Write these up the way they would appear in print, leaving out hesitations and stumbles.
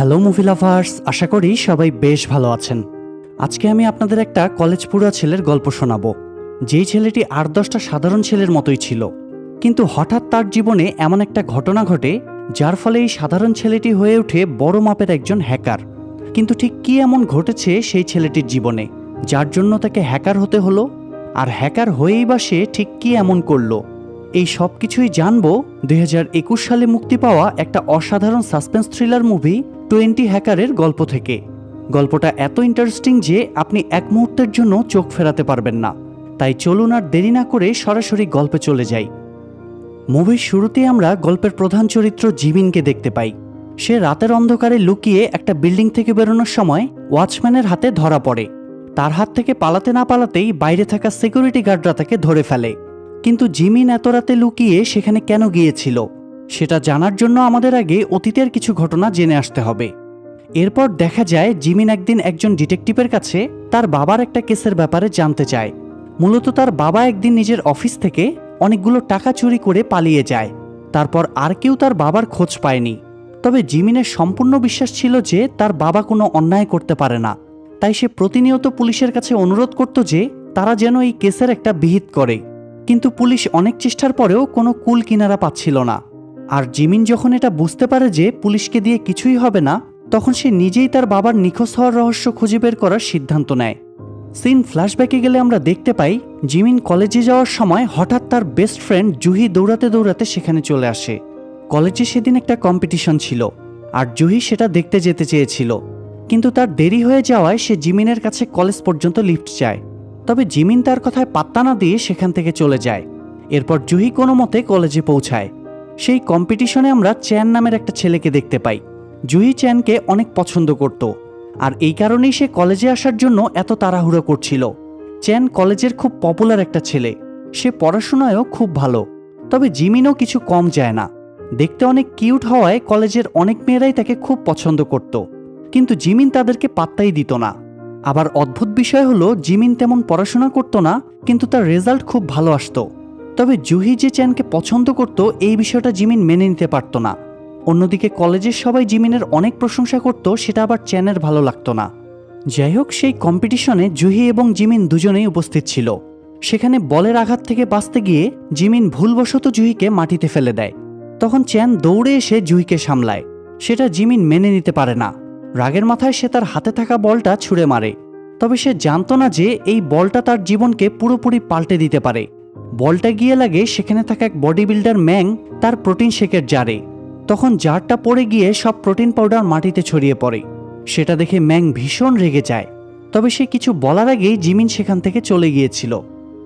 Hello movie lovers, আশা করি সবাই বেশ ভালো আছেন। আজকে আমি আপনাদের একটা কলেজ পড়ুয়া ছেলের গল্প শোনাবো, যেই ছেলেটি 8-10টা সাধারণ ছেলের মতোই ছিল, কিন্তু হঠাৎ তার জীবনে এমন একটা ঘটনা ঘটে যার ফলে এই সাধারণ ছেলেটি হয়ে ওঠে বড় মাপের একজন হ্যাকার। কিন্তু ঠিক কী এমন ঘটেছে সেই ছেলেটির জীবনে যার জন্য তাকে হ্যাকার হতে হলো, আর হ্যাকার হয়েই বা সে ঠিক কী এমন করলো, এই সব কিছুই জানবো 2021 সালে মুক্তি পাওয়া একটা অসাধারণ সাসপেন্স থ্রিলার মুভি 20 হ্যাকারের গল্প থেকে। গল্পটা এত ইন্টারেস্টিং যে আপনি এক মুহূর্তের জন্য চোখ ফেরাতে পারবেন না। তাই চলুন আর দেরি না করে সরাসরি গল্পে চলে যাই। মুভির শুরুতে আমরা গল্পের প্রধান চরিত্র জিমিনকে দেখতে পাই। সে রাতের অন্ধকারে লুকিয়ে একটা বিল্ডিং থেকে বেরোনোর সময় ওয়াচম্যানের হাতে ধরা পড়ে। তার হাত থেকে পালাতে না পালাতেই বাইরে থাকা সিকিউরিটি গার্ডরা তাকে ধরে ফেলে। কিন্তু জিমিন এত রাতে লুকিয়ে সেখানে কেন গিয়েছিল সেটা জানার জন্য আমাদের আগে অতীতের কিছু ঘটনা জেনে আসতে হবে। এরপর দেখা যায় জিমিন একদিন একজন ডিটেকটিভের কাছে তার বাবার একটা কেসের ব্যাপারে জানতে চায়। মূলত তার বাবা একদিন নিজের অফিস থেকে অনেকগুলো টাকা চুরি করে পালিয়ে যায়। তারপর আর কেউ তার বাবার খোঁজ পায়নি। তবে জিমিনের সম্পূর্ণ বিশ্বাস ছিল যে তার বাবা কোনো অন্যায় করতে পারে না। তাই সে প্রতিনিয়ত পুলিশের কাছে অনুরোধ করত যে তারা যেন এই কেসের একটা বিহিত করে। কিন্তু পুলিশ অনেক চেষ্টার পরেও কোনো কুল কিনারা পাচ্ছিল না। আর জিমিন যখন এটা বুঝতে পারে যে পুলিশকে দিয়ে কিছুই হবে না, তখন সে নিজেই তার বাবার নিখোঁজ হওয়ার রহস্য খুঁজে বের করার সিদ্ধান্ত নেয়। সিন ফ্ল্যাশব্যাকে গেলে আমরা দেখতে পাই জিমিন কলেজে যাওয়ার সময় হঠাৎ তার বেস্ট ফ্রেন্ড জুহি দৌড়াতে দৌড়াতে সেখানে চলে আসে। কলেজে সেদিন একটা কম্পিটিশন ছিল আর জুহি সেটা দেখতে যেতে চেয়েছিল, কিন্তু তার দেরি হয়ে যাওয়ায় সে জিমিনের কাছে কলেজ পর্যন্ত লিফট চায়। তবে জিমিন তার কথায় পাত্তা না দিয়ে সেখান থেকে চলে যায়। এরপর জুহি কোনো মতে কলেজে পৌঁছায়। সেই কম্পিটিশনে আমরা চ্যান নামের একটা ছেলেকে দেখতে পাই। জুহি চ্যানকে অনেক পছন্দ করত, আর এই কারণেই সে কলেজে আসার জন্য এত তাড়াহুড়ো করছিল। চ্যান কলেজের খুব পপুলার একটা ছেলে, সে পড়াশোনায়ও খুব ভালো। তবে জিমিনও কিছু কম যায় না, দেখতে অনেক কিউট হওয়ায় কলেজের অনেক মেয়েরাই তাকে খুব পছন্দ করত, কিন্তু জিমিন তাদেরকে পাত্তাই দিত না। আবার অদ্ভুত বিষয় হলো জিমিন তেমন পড়াশোনা করত না, কিন্তু তার রেজাল্ট খুব ভালো আসতো। তবে জুহি যে চ্যানকে পছন্দ করত এই বিষয়টা জিমিন মেনে নিতে পারত না। অন্যদিকে কলেজের সবাই জিমিনের অনেক প্রশংসা করত, সেটা আবার চ্যানের ভালো লাগতো না। যাই হোক, সেই কম্পিটিশনে জুহি এবং জিমিন দুজনেই উপস্থিত ছিল। সেখানে বলের আঘাত থেকে বাঁচতে গিয়ে জিমিন ভুলবশত জুহিকে মাটিতে ফেলে দেয়। তখন চ্যান দৌড়ে এসে জুহিকে সামলায়। সেটা জিমিন মেনে নিতে পারে না। রাগের মাথায় সে তার হাতে থাকা বলটা ছুঁড়ে মারে। তবে সে জানত না যে এই বলটা তার জীবনকে পুরোপুরি পাল্টে দিতে পারে। বলটা গিয়ে লাগে সেখানে থাকা এক বডি বিল্ডার ম্যাং তার প্রোটিন শেকের জারে। তখন জারটা পড়ে গিয়ে সব প্রোটিন পাউডার মাটিতে ছড়িয়ে পড়ে। সেটা দেখে ম্যাং ভীষণ রেগে যায়। তবে সে কিছু বলার আগেই জিমিন সেখান থেকে চলে গিয়েছিল,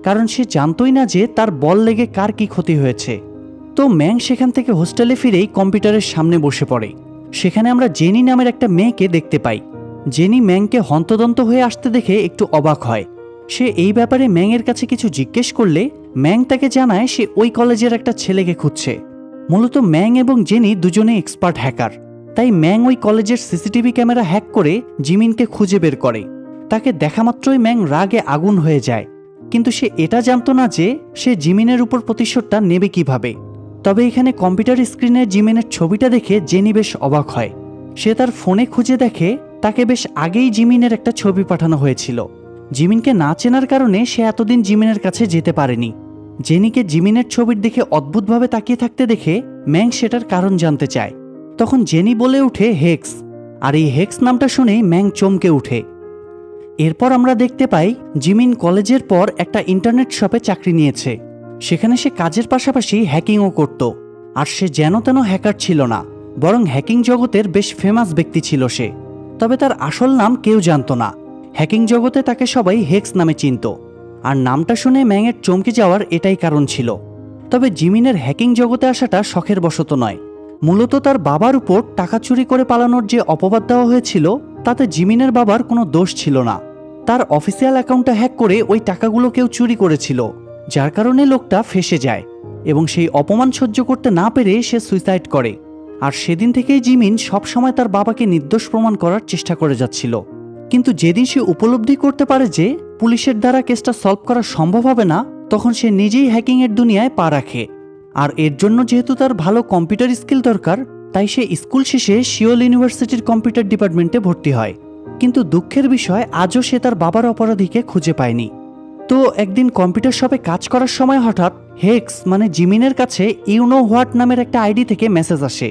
কারণ সে জানতই না যে তার বল লেগে কার কি ক্ষতি হয়েছে। তো ম্যাং সেখান থেকে হোস্টেলে ফিরেই কম্পিউটারের সামনে বসে পড়ে। সেখানে আমরা জেনি নামের একটা মেয়েকে দেখতে পাই। জেনি ম্যাংকে হন্তদন্ত হয়ে আসতে দেখে একটু অবাক হয়। সে এই ব্যাপারে ম্যাংয়ের কাছে কিছু জিজ্ঞেস করলে ম্যাং তাকে জানায় সে ওই কলেজের একটা ছেলেকে খুঁজছে। মূলত ম্যাং এবং জেনি দুজনে এক্সপার্ট হ্যাকার। তাই ম্যাং ওই কলেজের সিসিটিভি ক্যামেরা হ্যাক করে জিমিনকে খুঁজে বের করে। তাকে দেখামাত্রই ম্যাং রাগে আগুন হয়ে যায়, কিন্তু সে এটা জানতো না যে সে জিমিনের উপর প্রতিশোধটা নেবে কিভাবে। তবে এখানে কম্পিউটার স্ক্রিনে জিমিনের ছবিটা দেখে জেনি বেশ অবাক হয়। সে তার ফোনে খুঁজে দেখে তাকে বেশ আগেই জিমিনের একটা ছবি পাঠানো হয়েছিল। জিমিনকে না চেনার কারণে সে এতদিন জিমিনের কাছে যেতে পারেনি। জেনিকে জিমিনের ছবির দিকে অদ্ভুতভাবে তাকিয়ে থাকতে দেখে ম্যাং সেটার কারণ জানতে চায়। তখন জেনি বলে উঠে হেক্স, আর এই হেক্স নামটা শুনেই ম্যাং চমকে উঠে। এরপর আমরা দেখতে পাই জিমিন কলেজের পর একটা ইন্টারনেট শপে চাকরি নিয়েছে। সেখানে সে কাজের পাশাপাশি হ্যাকিংও করত। আর সে যেন তেন হ্যাকার ছিল না, বরং হ্যাকিং জগতের বেশ ফেমাস ব্যক্তি ছিল সে। তবে তার আসল নাম কেউ জানত না। হ্যাকিং জগতে তাকে সবাই হেক্স নামে চিনত, আর নামটা শুনে ম্যাংয়ের চমকে যাওয়ার এটাই কারণ ছিল। তবে জিমিনের হ্যাকিং জগতে আসাটা শখের বশত নয়। মূলত তার বাবার উপর টাকা চুরি করে পালানোর যে অপবাদ দেওয়া হয়েছিল তাতে জিমিনের বাবার কোনো দোষ ছিল না। তার অফিসিয়াল অ্যাকাউন্টটা হ্যাক করে ওই টাকাগুলো কেউ চুরি করেছিল, যার কারণে লোকটা ফেঁসে যায় এবং সেই অপমান সহ্য করতে না পেরে সে সুইসাইড করে। আর সেদিন থেকেই জিমিন সবসময় তার বাবাকে নির্দোষ প্রমাণ করার চেষ্টা করে যাচ্ছিল। কিন্তু যেদিন সে উপলব্ধি করতে পারে যে পুলিশের দ্বারা কেসটা সলভ করা সম্ভব হবে না, তখন সে নিজেই হ্যাকিংয়ের দুনিয়ায় পা রাখে। আর এর জন্য যেহেতু তার ভালো কম্পিউটার স্কিল দরকার, তাই সে স্কুল শেষে সিওল ইউনিভার্সিটির কম্পিউটার ডিপার্টমেন্টে ভর্তি হয়। কিন্তু দুঃখের বিষয় আজও সে তার বাবার অপরাধীকে খুঁজে পায়নি। তো একদিন কম্পিউটার শপে কাজ করার সময় হঠাৎ হেক্স মানে জিমিনের কাছে ইউ নো হোয়াট নামের একটা আইডি থেকে মেসেজ আসে।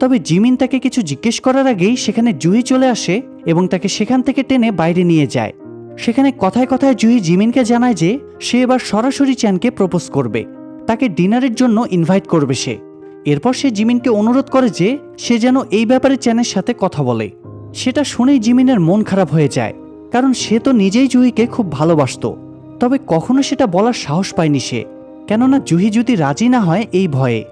তবে জিমিন তাকে কিছু জিজ্ঞেস করার আগেই সেখানে জুহি চলে আসে এবং তাকে সেখান থেকে টেনে বাইরে নিয়ে যায়। সেখানে কথায় কথায় জুহি জিমিনকে জানায় যে সে এবার সরাসরি চ্যানকে প্রপোজ করবে, তাকে ডিনারের জন্য ইনভাইট করবে সে। এরপর সে জিমিনকে অনুরোধ করে যে সে যেন এই ব্যাপারে চ্যানের সাথে কথা বলে। সেটা শুনেই জিমিনের মন খারাপ হয়ে যায়, কারণ সে তো নিজেই জুহিকে খুব ভালোবাসত। তবে কখনো সেটা বলার সাহস পায়নি সে, কেননা জুহি যদি রাজি না হয় এই ভয়ে।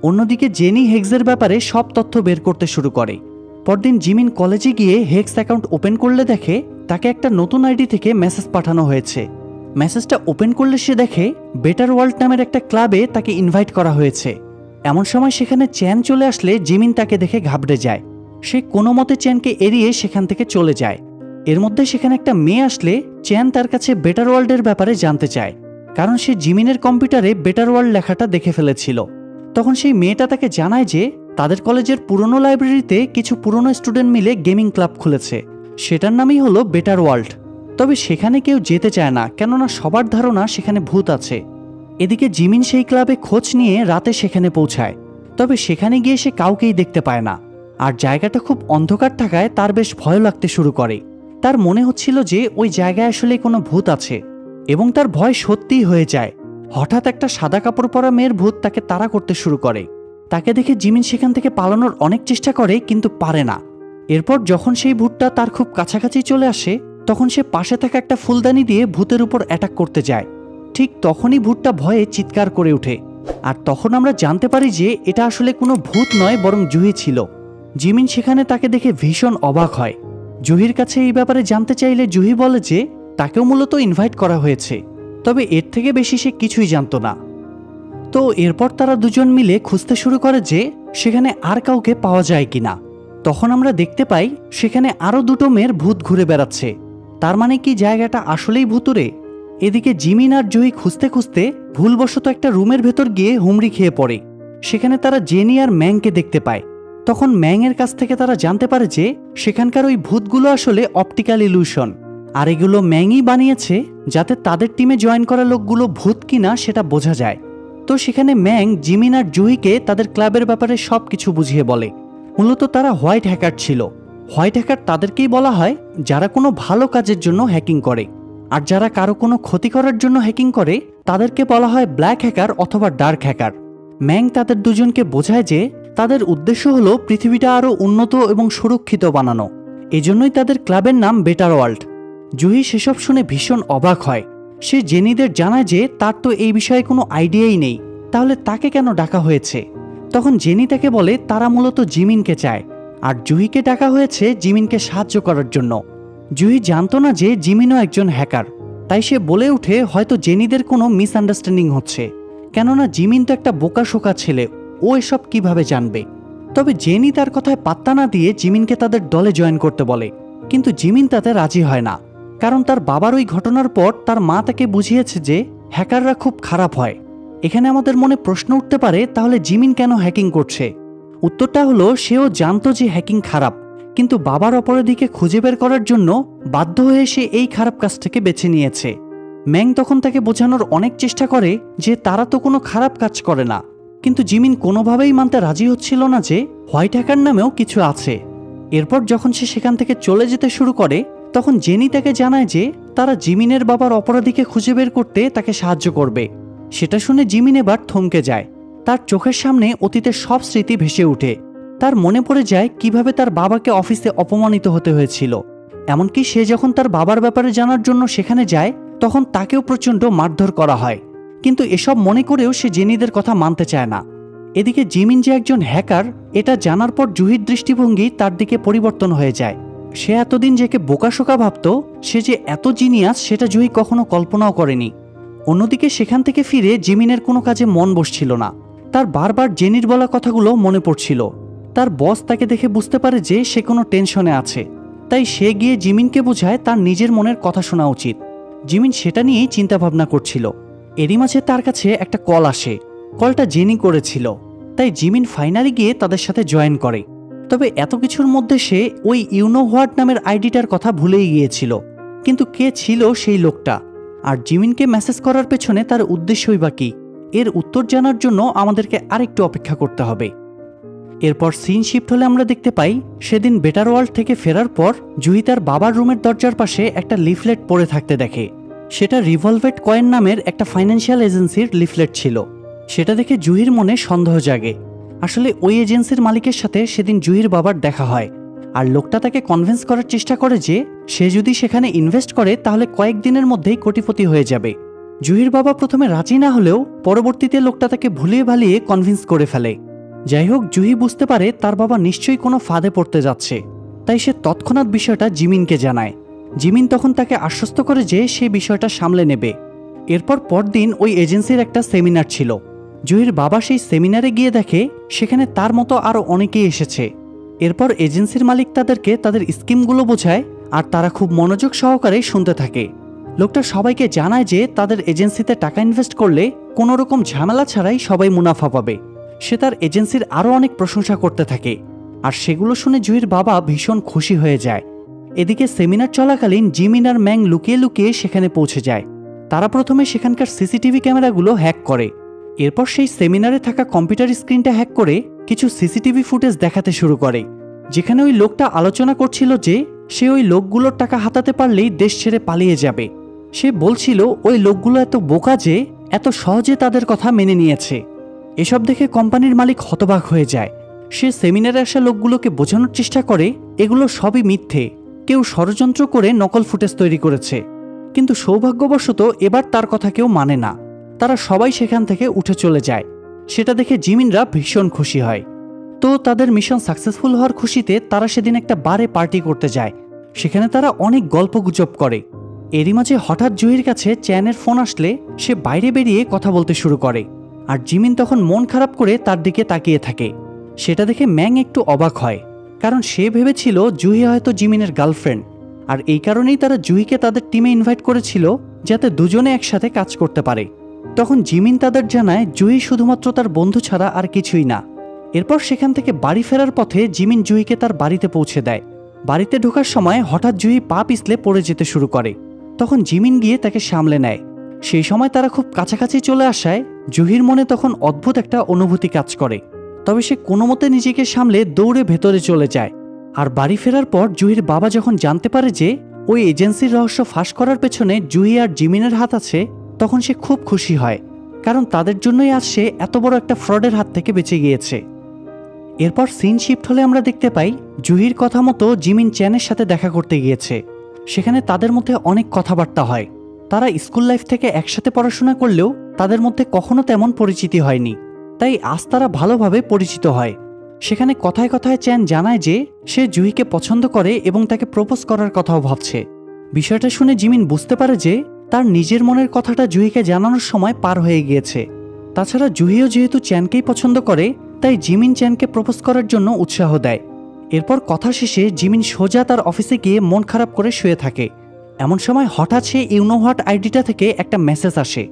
অন্যদিকে জেনি হেক্সের ব্যাপারে সব তথ্য বের করতে শুরু করে। পরদিন জিমিন কলেজে গিয়ে হেক্স অ্যাকাউন্ট ওপেন করলে দেখে তাকে একটা নতুন আইডি থেকে মেসেজ পাঠানো হয়েছে। মেসেজটা ওপেন করলে সে দেখে বেটার ওয়ার্ল্ড নামের একটা ক্লাবে তাকে ইনভাইট করা হয়েছে। এমন সময় সেখানে চ্যান চলে আসলে জিমিন তাকে দেখে ঘাবড়ে যায়। সে কোনো মতে চ্যানকে এড়িয়ে সেখান থেকে চলে যায়। এর মধ্যে সেখানে একটা মেয়ে আসলে চ্যান তার কাছে বেটার ওয়ার্ল্ডের ব্যাপারে জানতে চায়, কারণ সে জিমিনের কম্পিউটারে বেটার ওয়ার্ল্ড লেখাটা দেখে ফেলেছিল। তখন সেই মেয়েটা তাকে জানায় যে তাদের কলেজের পুরনো লাইব্রেরিতে কিছু পুরনো স্টুডেন্ট মিলে গেমিং ক্লাব খুলেছে, সেটার নামই হলো বেটার ওয়ার্ল্ড। তবে সেখানে কেউ যেতে চায় না, কেননা সবার ধারণা সেখানে ভূত আছে। এদিকে জিমিন সেই ক্লাবে খোঁজ নিয়ে রাতে সেখানে পৌঁছায়। তবে সেখানে গিয়ে সে কাউকেই দেখতে পায় না, আর জায়গাটা খুব অন্ধকার থাকায় তার বেশ ভয় লাগতে শুরু করে। তার মনে হচ্ছিল যে ওই জায়গায় আসলে কোনো ভূত আছে, এবং তার ভয় সত্যিই হয়ে যায়। হঠাৎ একটা সাদা কাপড় পরা মেয়ের ভূত তাকে তাড়া করতে শুরু করে। তাকে দেখে জিমিন সেখান থেকে পালানোর অনেক চেষ্টা করে, কিন্তু পারে না। এরপর যখন সেই ভূতটা তার খুব কাছাকাছি চলে আসে, তখন সে পাশে থাকা একটা ফুলদানি দিয়ে ভূতের উপর অ্যাটাক করতে যায়। ঠিক তখনই ভূতটা ভয়ে চিৎকার করে ওঠে, আর তখন আমরা জানতে পারি যে এটা আসলে কোনো ভূত নয়, বরং জুহি ছিল। জিমিন সেখানে তাকে দেখে ভীষণ অবাক হয়। জুহির কাছে এই ব্যাপারে জানতে চাইলে জুহি বলে যে তাকেও মূলত ইনভাইট করা হয়েছে, তবে এর থেকে বেশি সে কিছুই জানতো না। তো এরপর তারা দুজন মিলে খুঁজতে শুরু করে যে সেখানে আর কাউকে পাওয়া যায় কিনা। তখন আমরা দেখতে পাই সেখানে আরও দুটো মেয়ের ভূত ঘুরে বেড়াচ্ছে। তার মানে কি জায়গাটা আসলেই ভুতুরে? এদিকে জিমিন আর জুহি খুঁজতে খুঁজতে ভুলবশত একটা রুমের ভেতর গিয়ে হুমড়ি খেয়ে পড়ে। সেখানে তারা জেনি আর ম্যাংকে দেখতে পায়। তখন ম্যাংয়ের কাছ থেকে তারা জানতে পারে যে সেখানকার ওই ভূতগুলো আসলে অপটিক্যাল ইলিউশন, আর এগুলো ম্যাংই বানিয়েছে যাতে তাদের টিমে জয়েন করা লোকগুলো ভূত কিনা সেটা বোঝা যায়। তো সেখানে ম্যাং জিমিন আর জুহিকে তাদের ক্লাবের ব্যাপারে সব কিছু বুঝিয়ে বলে। মূলত তারা হোয়াইট হ্যাকার ছিল। হোয়াইট হ্যাকার তাদেরকেই বলা হয় যারা কোনো ভালো কাজের জন্য হ্যাকিং করে, আর যারা কারো কোনো ক্ষতি করার জন্য হ্যাকিং করে তাদেরকে বলা হয় ব্ল্যাক হ্যাকার অথবা ডার্ক হ্যাকার। ম্যাং তাদের দুজনকে বোঝায় যে তাদের উদ্দেশ্য হলো পৃথিবীটা আরও উন্নত এবং সুরক্ষিত বানানো, এজন্যই তাদের ক্লাবের নাম বেটার ওয়ার্ল্ড। জুহি সেসব শুনে ভীষণ অবাক হয়। সে জেনিদের জানায় যে তার তো এই বিষয়ে কোনো আইডিয়াই নেই, তাহলে তাকে কেন ডাকা হয়েছে। তখন জেনি তাকে বলে তারা মূলত জিমিনকে চায়, আর জুহিকে ডাকা হয়েছে জিমিনকে সাহায্য করার জন্য। জুহি জানতো না যে জিমিনও একজন হ্যাকার, তাই সে বলে ওঠে হয়তো জেনিদের কোনো মিসআন্ডারস্ট্যান্ডিং হচ্ছে, কেননা জিমিন তো একটা বোকাশোকা ছেলে, ও এসব কিভাবে জানবে। তবে জেনি তার কথায় পাত্তা না দিয়ে জিমিনকে তাদের দলে জয়েন করতে বলে, কিন্তু জিমিন তাতে রাজি হয় না, কারণ তার বাবার ওই ঘটনার পর তার মা তাকে বুঝিয়েছে যে হ্যাকাররা খুব খারাপ হয়। এখানে আমাদের মনে প্রশ্ন উঠতে পারে তাহলে জিমিন কেন হ্যাকিং করছে। উত্তরটা হলো সেও জানতো যে হ্যাকিং খারাপ, কিন্তু বাবার অপরাধীকে খুঁজে বের করার জন্য বাধ্য হয়ে সে এই খারাপ কাজটাকে বেছে নিয়েছে। ম্যাং তখন তাকে বোঝানোর অনেক চেষ্টা করে যে তারা তো কোনো খারাপ কাজ করে না, কিন্তু জিমিন কোনোভাবেই মানতে রাজি হচ্ছিল না যে হোয়াইট হ্যাকার নামেও কিছু আছে। এরপর যখন সে সেখান থেকে চলে যেতে শুরু করে, তখন জেনি তাকে জানায় যে তারা জিমিনের বাবার অপরাধীকে খুঁজে বের করতে তাকে সাহায্য করবে। সেটা শুনে জিমিন এবার থমকে যায়। তার চোখের সামনে অতীতের সব স্মৃতি ভেসে ওঠে। তার মনে পড়ে যায় কিভাবে তার বাবাকে অফিসে অপমানিত হতে হয়েছিল। এমনকি সে যখন তার বাবার ব্যাপারে জানার জন্য সেখানে যায়, তখন তাকেও প্রচণ্ড মারধর করা হয়। কিন্তু এসব মনে করেও সে জেনিদের কথা মানতে চায় না। এদিকে জিমিন যে একজন হ্যাকার এটা জানার পর জুহির দৃষ্টিভঙ্গি তার দিকে পরিবর্তন হয়ে যায়। সে এতদিন যাকে বোকাশোকা ভাবত, সে যে এত জিনিয়াস সেটা জুহি কখনো কল্পনাও করেনি। অন্যদিকে সেখান থেকে ফিরে জিমিনের কোনো কাজে মন বসছিল না। তার বারবার জেনির বলা কথাগুলো মনে পড়ছিল। তার বস তাকে দেখে বুঝতে পারে যে সে কোনো টেনশনে আছে, তাই সে গিয়ে জিমিনকে বোঝায় তার নিজের মনের কথা শোনা উচিত। জিমিন সেটা নিয়েই চিন্তা ভাবনা করছিল। এরই মাঝে তার কাছে একটা কল আসে। কলটা জেনি করেছিল। তাই জিমিন ফাইনালি গিয়ে তাদের সাথে জয়েন করে। তবে এত কিছুর মধ্যে সে ওই ইউনো হোয়াট নামের আইডিটার কথা ভুলেই গিয়েছিল। কিন্তু কে ছিল সেই লোকটা, আর জিমিনকে মেসেজ করার পেছনে তার উদ্দেশ্যই বা কী, এর উত্তর জানার জন্য আমাদেরকে আরেকটু অপেক্ষা করতে হবে। এরপর সিন শিফট হলে আমরা দেখতে পাই সেদিন বেটার ওয়ার্ল্ড থেকে ফেরার পর জুহি তার বাবার রুমের দরজার পাশে একটা লিফলেট পড়ে থাকতে দেখে। সেটা রিভলভেট কয়েন নামের একটা ফাইন্যান্সিয়াল এজেন্সির লিফলেট ছিল। সেটা দেখে জুহির মনে সন্দেহ জাগে। আসলে ওই এজেন্সির মালিকের সাথে সেদিন জুহির বাবার দেখা হয়, আর লোকটা তাকে কনভিন্স করার চেষ্টা করে যে সে যদি সেখানে ইনভেস্ট করে তাহলে কয়েকদিনের মধ্যেই কোটিপতি হয়ে যাবে। জুহির বাবা প্রথমে রাজি না হলেও পরবর্তীতে লোকটা তাকে ভুলিয়ে ভালিয়ে কনভিন্স করে ফেলে। যাই হোক, জুহি বুঝতে পারে তার বাবা নিশ্চয়ই কোনো ফাঁদে পড়তে যাচ্ছে, তাই সে তৎক্ষণাৎ বিষয়টা জিমিনকে জানায়। জিমিন তখন তাকে আশ্বস্ত করে যে সে বিষয়টা সামলে নেবে। এরপর পরদিন ওই এজেন্সির একটা সেমিনার ছিল। জুহির বাবা সেই সেমিনারে গিয়ে দেখে সেখানে তার মতো আরও অনেকেই এসেছে। এরপর এজেন্সির মালিক তাদেরকে তাদের স্কিমগুলো বোঝায়, আর তারা খুব মনোযোগ সহকারে শুনতে থাকে। লোকটা সবাইকে জানায় যে তাদের এজেন্সিতে টাকা ইনভেস্ট করলে কোনো রকম ঝামেলা ছাড়াই সবাই মুনাফা পাবে। সে তার এজেন্সির আরও অনেক প্রশংসা করতে থাকে, আর সেগুলো শুনে জুহির বাবা ভীষণ খুশি হয়ে যায়। এদিকে সেমিনার চলাকালীন জিমিন আর ম্যাং লুকিয়ে লুকিয়ে সেখানে পৌঁছে যায়। তারা প্রথমে সেখানকার সিসিটিভি ক্যামেরাগুলো হ্যাক করে। এরপর সেই সেমিনারে থাকা কম্পিউটার স্ক্রিনটা হ্যাক করে কিছু সিসিটিভি ফুটেজ দেখাতে শুরু করে, যেখানে ওই লোকটা আলোচনা করছিল যে সে ওই লোকগুলোর টাকা হাতাতে পারলেই দেশ ছেড়ে পালিয়ে যাবে। সে বলছিল ওই লোকগুলো এত বোকা যে এত সহজে তাদের কথা মেনে নিয়েছে। এসব দেখে কোম্পানির মালিক হতবাক হয়ে যায়। সে সেমিনারে আসা লোকগুলোকে বোঝানোর চেষ্টা করে এগুলো সবই মিথ্যে, কেউ ষড়যন্ত্র করে নকল ফুটেজ তৈরি করেছে। কিন্তু সৌভাগ্যবশত এবার তার কথা কেউ মানে না। তারা সবাই সেখান থেকে উঠে চলে যায়। সেটা দেখে জিমিনরা ভীষণ খুশি হয়। তো তাদের মিশন সাকসেসফুল হওয়ার খুশিতে তারা সেদিন একটা বারে পার্টি করতে যায়। সেখানে তারা অনেক গল্পগুজব করে। এরই মাঝে হঠাৎ জুহির কাছে চ্যানের ফোন আসলে সে বাইরে বেরিয়ে কথা বলতে শুরু করে, আর জিমিন তখন মন খারাপ করে তার দিকে তাকিয়ে থাকে। সেটা দেখে ম্যাং একটু অবাক হয়, কারণ সে ভেবেছিল জুহি হয়তো জিমিনের গার্লফ্রেন্ড, আর এই কারণেই তারা জুহিকে তাদের টিমে ইনভাইট করেছিল যাতে দুজনে একসাথে কাজ করতে পারে। তখন জিমিন তাদের জানায় জুহি শুধুমাত্র তার বন্ধু ছাড়া আর কিছুই না। এরপর সেখান থেকে বাড়ি ফেরার পথে জিমিন জুহিকে তার বাড়িতে পৌঁছে দেয়। বাড়িতে ঢোকার সময় হঠাৎ জুহি পা পিছলে পড়ে যেতে শুরু করে। তখন জিমিন গিয়ে তাকে সামলে নেয়। সেই সময় তারা খুব কাছাকাছি চলে আসায় জুহির মনে তখন অদ্ভুত একটা অনুভূতি কাজ করে। তবে সে কোনো মতে নিজেকে সামলে দৌড়ে ভেতরে চলে যায়। আর বাড়ি ফেরার পর জুহির বাবা যখন জানতে পারে যে ওই এজেন্সির রহস্য ফাঁস করার পেছনে জুহি আর জিমিনের হাত আছে, তখন সে খুব খুশি হয়, কারণ তাদের জন্যই আজ সে এত বড় একটা ফ্রডের হাত থেকে বেঁচে গিয়েছে। এরপর সিন শিফট হলে আমরা দেখতে পাই জুহির কথা মতো জিমিন চ্যানের সাথে দেখা করতে গিয়েছে। সেখানে তাদের মধ্যে অনেক কথাবার্তা হয়। তারা স্কুল লাইফ থেকে একসাথে পড়াশোনা করলেও তাদের মধ্যে কখনো তেমন পরিচিতি হয়নি, তাই আজ তারা ভালোভাবে পরিচিত হয়। সেখানে কথায় কথায় চ্যান জানায় যে সে জুহিকে পছন্দ করে এবং তাকে প্রপোজ করার কথাও ভাবছে। বিষয়টা শুনে জিমিন বুঝতে পারে যে তার নিজের মনের কথাটা জুহিকে জানানোর সময় পার হয়ে গিয়েছে। তাছাড়া জুহিও যেহেতু চ্যানকেই পছন্দ করে, তাই জিমিন চ্যানকে প্রপোজ করার জন্য উৎসাহ দেয়। এরপর কথা শেষে জিমিন সোজা তার অফিসে গিয়ে মন খারাপ করে শুয়ে থাকে। এমন সময় হঠাৎ সে ইউনো হোয়াট আইডিটা থেকে একটা মেসেজ আসে।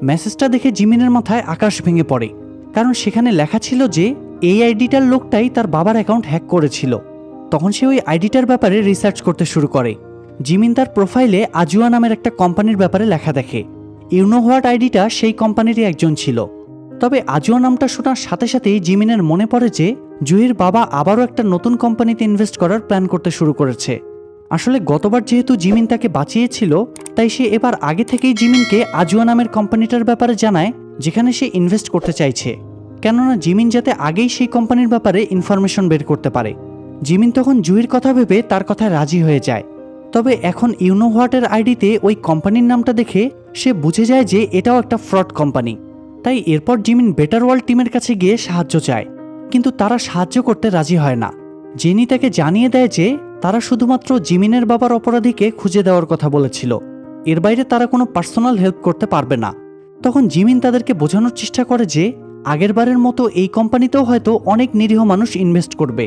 মেসেজটা দেখে জিমিনের মাথায় আকাশ ভেঙে পড়ে, কারণ সেখানে লেখা ছিল যে এই আইডিটার লোকটাই তার বাবার অ্যাকাউন্ট হ্যাক করেছিল। তখন সে ওই আইডিটার ব্যাপারে রিসার্চ করতে শুরু করে। জিমিন তার প্রোফাইলে আজুয়া নামের একটা কোম্পানির ব্যাপারে লেখা দেখে। ইউনো হোয়াট আইডিটা সেই কোম্পানিরই একজন ছিল। তবে আজুয়া নামটা শোনার সাথে সাথেই জিমিনের মনে পড়ে যে জুহির বাবা আবারও একটা নতুন কোম্পানিতে ইনভেস্ট করার প্ল্যান করতে শুরু করেছে। আসলে গতবার যেহেতু জিমিন তাকে বাঁচিয়েছিল, তাই সে এবার আগে থেকেই জিমিনকে আজুয়া নামের কোম্পানিটার ব্যাপারে জানায় যেখানে সে ইনভেস্ট করতে চাইছে, কেননা জিমিন যাতে আগেই সেই কোম্পানির ব্যাপারে ইনফরমেশন বের করতে পারে। জিমিন তখন জুহির কথা ভেবে তার কথায় রাজি হয়ে যায়। তবে এখন ইউনো হোয়াটের আইডিতে ওই কোম্পানির নামটা দেখে সে বুঝে যায় যে এটাও একটা ফ্রড কোম্পানি। তাই এরপর জিমিন বেটার ওয়ার্ল্ড টিমের কাছে গিয়ে সাহায্য চায়, কিন্তু তারা সাহায্য করতে রাজি হয় না। জেনি তাকে জানিয়ে দেয় যে তারা শুধুমাত্র জিমিনের বাবার অপরাধীকে খুঁজে দেওয়ার কথা বলেছিল, এর বাইরে তারা কোনো পার্সোনাল হেল্প করতে পারবে না। তখন জিমিন তাদেরকে বোঝানোর চেষ্টা করে যে আগেরবারের মতো এই কোম্পানিতেও হয়তো অনেক নিরীহ মানুষ ইনভেস্ট করবে,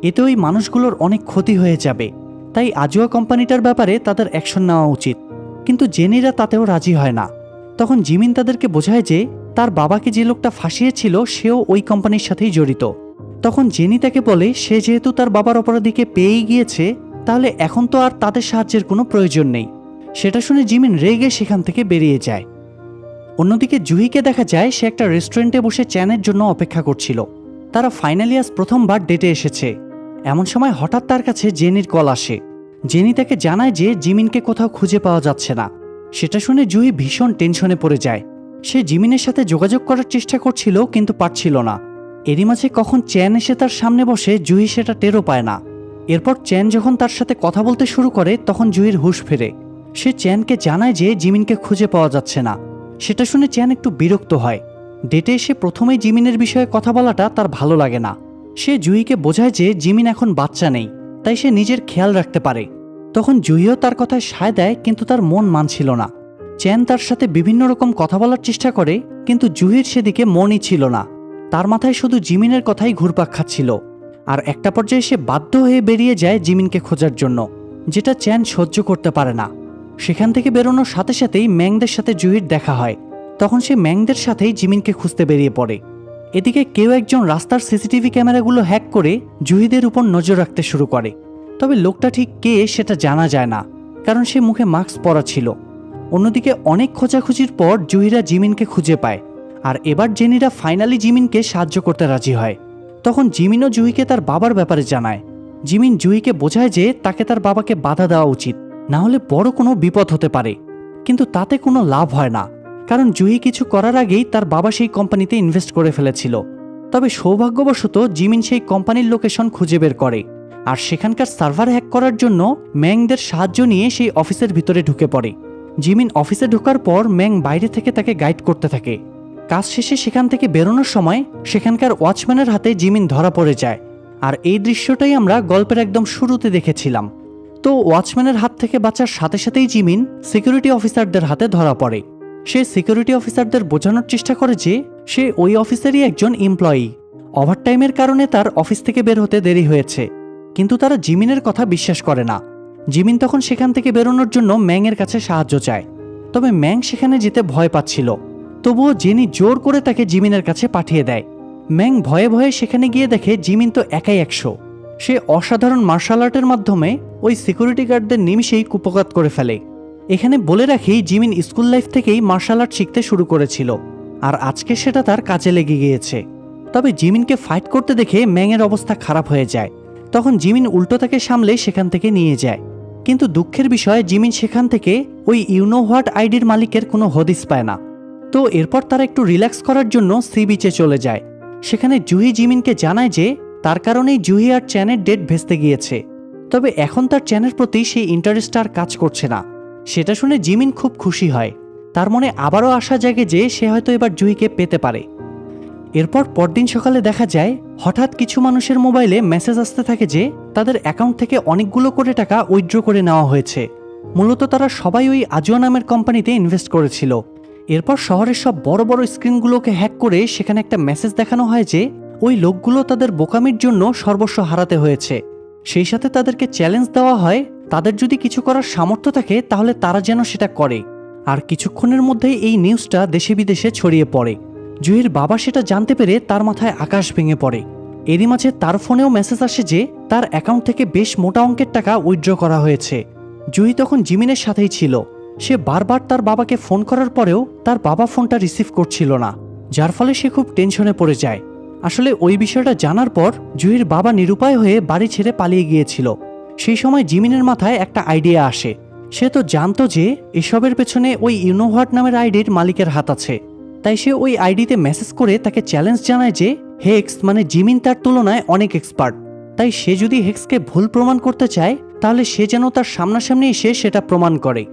এতে ওই মানুষগুলোর অনেক ক্ষতি হয়ে যাবে, তাই আজুয়া কোম্পানিটার ব্যাপারে তাদের অ্যাকশন নেওয়া উচিত। কিন্তু জেনিরা তাতেও রাজি হয় না। তখন জিমিন তাদেরকে বোঝায় যে তার বাবাকে যে লোকটা ফাঁসিয়েছিল সেও ওই কোম্পানির সাথেই জড়িত। তখন জেনি তাকে বলে সে যেহেতু তার বাবার অপরাধীকে পেয়েই গিয়েছে, তাহলে এখন তো আর তাদের সাহায্যের কোনো প্রয়োজন নেই। সেটা শুনে জিমিন রেগে সেখান থেকে বেরিয়ে যায়। অন্যদিকে জুহিকে দেখা যায় সে একটা রেস্টুরেন্টে বসে চ্যানের জন্য অপেক্ষা করছিল। তারা ফাইনালি আজ প্রথমবার ডেটে এসেছে। এমন সময় হঠাৎ তার কাছে জেনির কল আসে। জেনি তাকে জানায় যে জিমিনকে কোথাও খুঁজে পাওয়া যাচ্ছে না। সেটা শুনে জুহি ভীষণ টেনশনে পড়ে যায়। সে জিমিনের সাথে যোগাযোগ করার চেষ্টা করছিল কিন্তু পারছিল না। এরই মাঝে কখন চ্যান এসে তার সামনে বসে জুহি সেটা টেরও পায় না। এরপর চ্যান যখন তার সাথে কথা বলতে শুরু করে তখন জুহির হুঁশ ফেরে। সে চ্যানকে জানায় যে জিমিনকে খুঁজে পাওয়া যাচ্ছে না। সেটা শুনে চ্যান একটু বিরক্ত হয়। ডেটে এসে প্রথমেই জিমিনের বিষয়ে কথা বলাটা তার ভালো লাগে না। সে জুহিকে বোঝায় যে জিমিন এখন বাচ্চা নেই, তাই সে নিজের খেয়াল রাখতে পারে। তখন জুহিও তার কথায় সায় দেয় কিন্তু তার মন মানছিল না। চ্যান তার সাথে বিভিন্ন রকম কথা বলার চেষ্টা করে কিন্তু জুহির সেদিকে মনই ছিল না। তার মাথায় শুধু জিমিনের কথাই ঘুরপাক খাচ্ছিল। আর একটা পর্যায়ে সে বাধ্য হয়ে বেরিয়ে যায় জিমিনকে খোঁজার জন্য, যেটা চ্যান সহ্য করতে পারে না। সেখান থেকে বেরোনোর সাথে সাথেই ম্যাংদের সাথে জুহির দেখা হয়। তখন সে ম্যাংদের সাথেই জিমিনকে খুঁজতে বেরিয়ে পড়ে। এদিকে কেউ একজন রাস্তার সিসিটিভি ক্যামেরাগুলো হ্যাক করে জুহিদের উপর নজর রাখতে শুরু করে। তবে লোকটা ঠিক কে সেটা জানা যায় না, কারণ সে মুখে মাস্ক পরা ছিল। অন্যদিকে অনেক খোঁজাখুঁজির পর জুহিরা জিমিনকে খুঁজে পায়। আর এবার জেনিরা ফাইনালি জিমিনকে সাহায্য করতে রাজি হয়। তখন জিমিনও জুহিকে তার বাবার ব্যাপারে জানায়। জিমিন জুহিকে বোঝায় যে তাকে তার বাবাকে বাধা দেওয়া উচিত, না হলে বড় কোনো বিপদ হতে পারে। কিন্তু তাতে কোনো লাভ হয় না, কারণ জুহি কিছু করার আগেই তার বাবা সেই কোম্পানিতে ইনভেস্ট করে ফেলেছিল। তবে সৌভাগ্যবশত জিমিন সেই কোম্পানির লোকেশন খুঁজে বের করে, আর সেখানকার সার্ভার হ্যাক করার জন্য ম্যাংদের সাহায্য নিয়ে সেই অফিসের ভিতরে ঢুকে পড়ে। জিমিন অফিসে ঢোকার পর ম্যাং বাইরে থেকে তাকে গাইড করতে থাকে। কাজ শেষে সেখান থেকে বেরোনোর সময় সেখানকার ওয়াচম্যানের হাতে জিমিন ধরা পড়ে যায়। আর এই দৃশ্যটাই আমরা গল্পের একদম শুরুতে দেখেছিলাম। তো ওয়াচম্যানের হাত থেকে বাঁচার সাথে সাথেই জিমিন সিকিউরিটি অফিসারদের হাতে ধরা পড়ে। সে সিকিউরিটি অফিসারদের বোঝানোর চেষ্টা করে যে সে ওই অফিসেরই একজন এমপ্লয়ি। ওভারটাইমের কারণে তার অফিস থেকে বের হতে দেরি হয়েছে, কিন্তু তারা জিমিনের কথা বিশ্বাস করে না। জিমিন তখন সেখান থেকে বেরোনোর জন্য ম্যাংয়ের কাছে সাহায্য চায়। তবে ম্যাং সেখানে যেতে ভয় পাচ্ছিল, তবুও জেনি জোর করে তাকে জিমিনের কাছে পাঠিয়ে দেয়। ম্যাং ভয়ে ভয়ে সেখানে গিয়ে দেখে জিমিন তো একাই 100। সে অসাধারণ মার্শাল আর্টের মাধ্যমে ওই সিকিউরিটি গার্ডদের নিমিষেই কুপঘাত করে ফেলে। এখানে বলে রাখি, জিমিন স্কুল লাইফ থেকেই মার্শাল আর্ট শিখতে শুরু করেছিল, আর আজকে সেটা তার কাজে লেগে গিয়েছে। তবে জিমিনকে ফাইট করতে দেখে ম্যাংয়ের অবস্থা খারাপ হয়ে যায়। তখন জিমিন উল্টো তাকে সামলে সেখান থেকে নিয়ে যায়। কিন্তু দুঃখের বিষয়, জিমিন সেখান থেকে ওই ইউনো হোয়াট আইডির মালিকের কোনো হদিস পায় না। তো এরপর তারা একটু রিল্যাক্স করার জন্য সি বিচে চলে যায়। সেখানে জুহি জিমিনকে জানায় যে তার কারণেই জুহি আর চ্যানের ডেট ভেস্তে গিয়েছে। তবে এখন তার চ্যানের প্রতি সেই ইন্টারেস্ট আর কাজ করছে না। সেটা শুনে জিমিন খুব খুশি হয়। তার মনে আবারও আশা জাগে যে সে হয়তো এবার জুহিকে পেতে পারে। এরপর পরদিন সকালে দেখা যায় হঠাৎ কিছু মানুষের মোবাইলে মেসেজ আসতে থাকে যে তাদের অ্যাকাউন্ট থেকে অনেকগুলো কোটি টাকা উইথড্র করে নেওয়া হয়েছে। মূলত তারা সবাই ওই আজুয়া নামের কোম্পানিতে ইনভেস্ট করেছিল। এরপর শহরের সব বড় বড় স্ক্রিনগুলোকে হ্যাক করে সেখানে একটা মেসেজ দেখানো হয় যে ওই লোকগুলো তাদের বোকামির জন্য সর্বস্ব হারাতে হয়েছে। সেই সাথে তাদেরকে চ্যালেঞ্জ দেওয়া হয়, তাদের যদি কিছু করার সামর্থ্য থাকে তাহলে তারা যেন সেটা করে। আর কিছুক্ষণের মধ্যেই এই নিউজটা দেশে বিদেশে ছড়িয়ে পড়ে। জুহির বাবা সেটা জানতে পেরে তার মাথায় আকাশ ভেঙে পড়ে। এরই মাঝে তার ফোনেও মেসেজ আসে যে তার অ্যাকাউন্ট থেকে বেশ মোটা অঙ্কের টাকা উইথড্র করা হয়েছে। জুহি তখন জিমিনের সাথেই ছিল। সে বারবার তার বাবাকে ফোন করার পরেও তার বাবা ফোনটা রিসিভ করছিল না, যার ফলে সে খুব টেনশনে পড়ে যায়। আসলে ওই বিষয়টা জানার পর জুহির বাবা নিরুপায় হয়ে বাড়ি ছেড়ে পালিয়ে গিয়েছিল। সেই সময় জিমিনের মাথায় একটা আইডিয়া আসে। সে তো জানতো যে এসবের পেছনে ওই ইউনোহাট নামের আইডির মালিকের হাত আছে। তাই সে ওই আইডিতে মেসেজ করে তাকে চ্যালেঞ্জ জানায় যে হেক্স মানে জিমিন তার তুলনায় অনেক এক্সপার্ট। তাই সে যদি হেক্সকে ভুল প্রমাণ করতে চায় তাহলে সে যেন তার সামনাসামনি এসে সেটা প্রমাণ করে।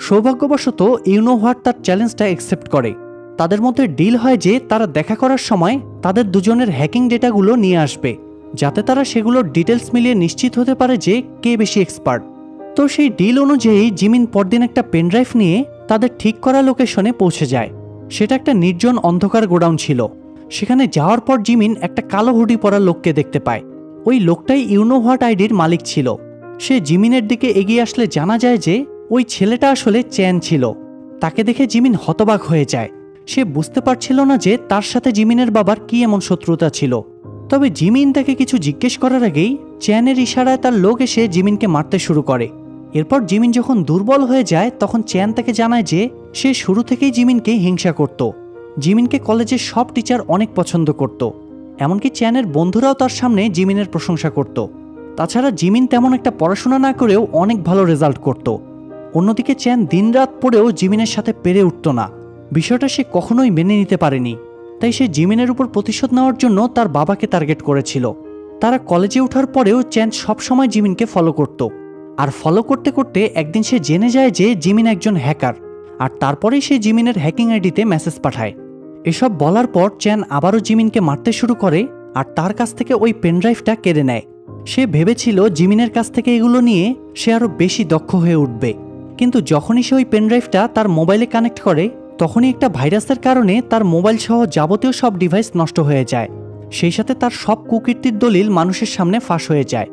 সৌভাগ্যবশত ইউনোহাট তার চ্যালেঞ্জটা অ্যাকসেপ্ট করে। তাদের মধ্যে ডিল হয় যে তারা দেখা করার সময় তাদের দুজনের হ্যাকিং ডেটাগুলো নিয়ে আসবে, যাতে তারা সেগুলোর ডিটেলস মিলিয়ে নিশ্চিত হতে পারে যে কে বেশি এক্সপার্ট। তো সেই ডিল অনুযায়ী জিমিন পরদিন একটা পেনড্রাইভ নিয়ে তাদের ঠিক করা লোকেশনে পৌঁছে যায়। সেটা একটা নির্জন অন্ধকার গোডাউন ছিল। সেখানে যাওয়ার পর জিমিন একটা কালো হুডি পরা লোককে দেখতে পায়। ওই লোকটাই ইউনোহাট আইডির মালিক ছিল। সে জিমিনের দিকে এগিয়ে আসলে জানা যায় যে ওই ছেলেটা আসলে চ্যান ছিল। তাকে দেখে জিমিন হতবাক হয়ে যায়। সে বুঝতে পারছিল না যে তার সাথে জিমিনের বাবার কি এমন শত্রুতা ছিল। তবে জিমিন তাকে কিছু জিজ্ঞেস করার আগেই চ্যানের ইশারায় তার লোক এসে জিমিনকে মারতে শুরু করে। এরপর জিমিন যখন দুর্বল হয়ে যায় তখন চ্যান তাকে জানায় যে সে শুরু থেকেই জিমিনকে হিংসা করত। জিমিনকে কলেজের সব টিচার অনেক পছন্দ করত, এমনকি চ্যানের বন্ধুরাও তার সামনে জিমিনের প্রশংসা করত। তাছাড়া জিমিন তেমন একটা পড়াশোনা না করেও অনেক ভালো রেজাল্ট করত। অন্যদিকে চ্যান দিনরাত পড়েও জিমিনের সাথে পেরে উঠত না। বিষয়টা সে কখনোই মেনে নিতে পারেনি। তাই সে জিমিনের উপর প্রতিশোধ নেওয়ার জন্য তার বাবাকে টার্গেট করেছিল। তারা কলেজে ওঠার পরেও চ্যান সবসময় জিমিনকে ফলো করত। আর ফলো করতে করতে একদিন সে জেনে যায় যে জিমিন একজন হ্যাকার, আর তারপরেই সে জিমিনের হ্যাকিং আইডিতে মেসেজ পাঠায়। এসব বলার পর চ্যান আবারও জিমিনকে মারতে শুরু করে আর তার কাছ থেকে ওই পেনড্রাইভটা কেড়ে নেয়। সে ভেবেছিল জিমিনের কাছ থেকে এগুলো নিয়ে সে আরও বেশি দক্ষ হয়ে উঠবে, কিন্তু যখনই সে ওই পেনড্রাইভটা তার মোবাইলে কানেক্ট করে তখনই একটা ভাইরাসের কারণে তার মোবাইল সহ যাবতীয় সব ডিভাইস নষ্ট হয়ে যায়। সেই সাথে তার সব কুকীর্তির দলিল মানুষের সামনে ফাঁস হয়ে যায়।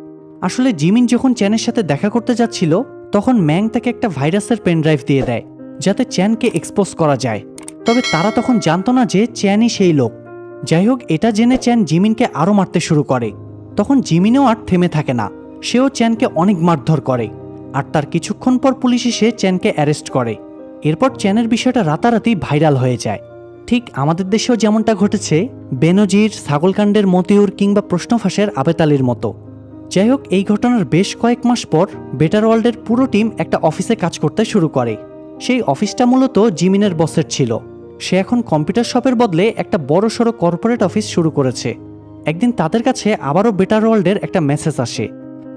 আসলে জিমিন যখন চ্যানের সাথে দেখা করতে যাচ্ছিল তখন ম্যাং তাকে একটা ভাইরাসের পেনড্রাইভ দিয়ে দেয় যাতে চ্যানকে এক্সপোজ করা যায়। তবে তারা তখন জানতো না যে চ্যানই সেই লোক। যাই হোক, এটা জেনে চ্যান জিমিনকে আরও মারতে শুরু করে। তখন জিমিনও আর থেমে থাকে না, সেও চ্যানকে অনেক মারধর করে। আর তার কিছুক্ষণ পর পুলিশ এসে চ্যানকে অ্যারেস্ট করে। এরপর চ্যানের বিষয়টা রাতারাতি ভাইরাল হয়ে যায়। ঠিক আমাদের দেশেও যেমনটা ঘটেছে বেনজির, ছাগলকাণ্ডের মতিউর কিংবা প্রশ্নফাঁসের আবেদ আলীর মতো। যাই হোক, এই ঘটনার বেশ কয়েক মাস পর বেটার ওয়ার্ল্ডের পুরো টিম একটা অফিসে কাজ করতে শুরু করে। সেই অফিসটা মূলত জিমিনের বসের ছিল। সে এখন কম্পিউটার শপের বদলে একটা বড়সড় কর্পোরেট অফিস শুরু করেছে। একদিন তাদের কাছে আবারও বেটার ওয়ার্ল্ডের একটা মেসেজ আসে।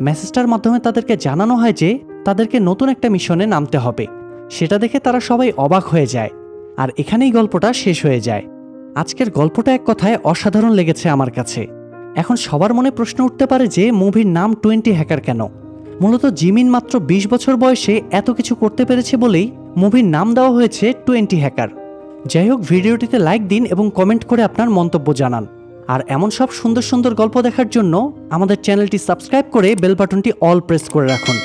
মেসেজটার মাধ্যমে তাদেরকে জানানো হয় যে তাদেরকে নতুন একটা মিশনে নামতে হবে। সেটা দেখে তারা সবাই অবাক হয়ে যায়। আর এখানেই গল্পটা শেষ হয়ে যায়। আজকের গল্পটা এক কথায় অসাধারণ লেগেছে আমার কাছে। এখন সবার মনে প্রশ্ন উঠতে পারে যে মুভির নাম 20 হ্যাকার কেন? মূলত জিমিন মাত্র 20 বছর বয়সে এত কিছু করতে পেরেছে বলেই মুভির নাম দেওয়া হয়েছে 20 হ্যাকার। যাই হোক, ভিডিওটিতে লাইক দিন এবং কমেন্ট করে আপনার মন্তব্য জানান। আর এমন সব সুন্দর সুন্দর গল্প দেখার জন্য আমাদের চ্যানেলটি সাবস্ক্রাইব করে বেল বাটনটি অল প্রেস করে রাখুন।